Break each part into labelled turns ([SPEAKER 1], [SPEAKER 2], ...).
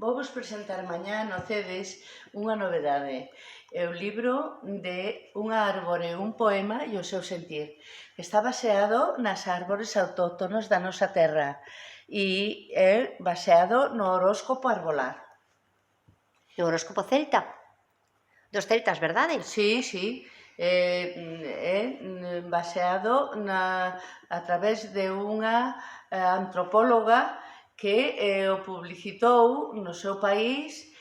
[SPEAKER 1] Vou vos presentar mañá no CEDES unha novedade. É o libro de unha árbore, un poema e o seu sentir. Está baseado nas árbores autóctonos da nosa terra e é baseado no horóscopo arbolar.
[SPEAKER 2] O horóscopo celta? Dos celtas, verdade?
[SPEAKER 1] Sí, sí. É baseado a través de unha antropóloga que o publicitou no seu país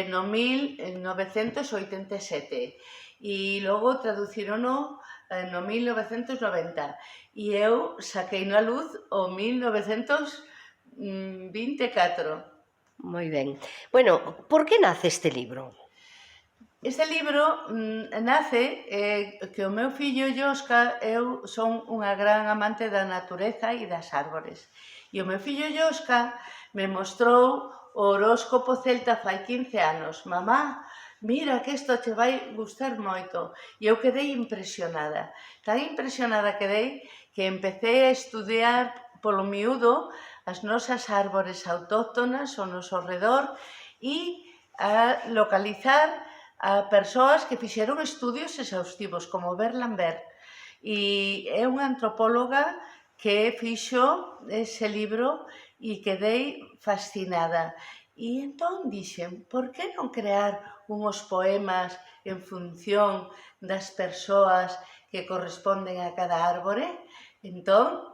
[SPEAKER 1] no 1987 e logo traducirono no 1990 e eu saquei na luz o 1924.
[SPEAKER 2] Moi ben. Bueno, por que nace este libro?
[SPEAKER 1] Este libro nace que o meu fillo Iosca, eu son unha gran amante da natureza e das árbores. E o meu fillo Iosca me mostrou o horóscopo celta fai 15 anos. Mamá, mira que isto te vai gustar moito. E eu quedei impresionada. Tan impresionada quedei que empecé a estudiar polo miúdo as nosas árbores autóctonas ao noso redor e a localizar a persoas que fixeron estudios exhaustivos, como Bert Lambert. E é unha antropóloga que fixo ese libro e quedei fascinada. E entón dixen, por que non crear unhos poemas en función das persoas que corresponden a cada árbore? Entón,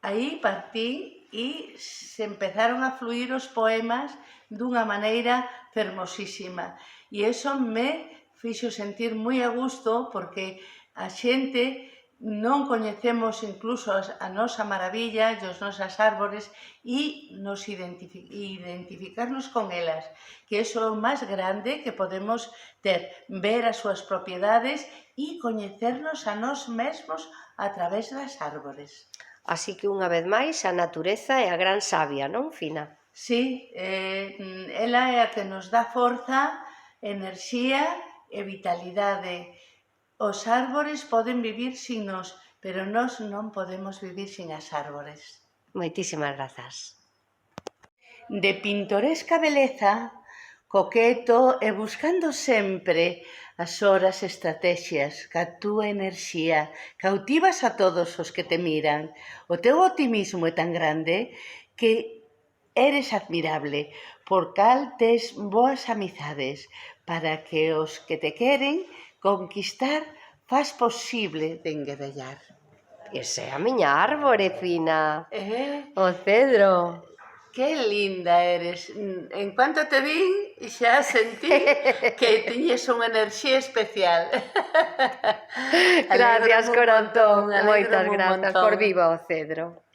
[SPEAKER 1] aí partí e se empezaron a fluir os poemas dunha maneira fermosísima. E iso me fixo sentir moi a gusto porque a xente non coñecemos incluso a nosa maravilla e as nosas árbores e nos identificarnos con elas, que iso é o máis grande que podemos ter, ver as súas propiedades e coñecernos a nós mesmos a través das árbores.
[SPEAKER 2] Así que unha vez máis a natureza é a gran sabia, non, Fina?
[SPEAKER 1] Sí, ela é a que nos dá forza, enerxía e vitalidade. Os árbores poden vivir sin nós, pero nós non podemos vivir sin as árbores.
[SPEAKER 2] Moitísimas grazas.
[SPEAKER 1] De pintoresca beleza, coqueto e buscando sempre as horas estrategias, ca túa enerxía, cautivas a todos os que te miran. O teu optimismo é tan grande que eres admirable, por cal tes boas amizades, para que os que te queren conquistar faz posible de enguedellar.
[SPEAKER 2] Esa é a miña árbore, Fina. O cedro.
[SPEAKER 1] Que linda eres. En cuanto te vin, xa sentí que tiñes unha enerxía especial.
[SPEAKER 2] Gracias, Corantón. Moitas grazas. Por viva o cedro.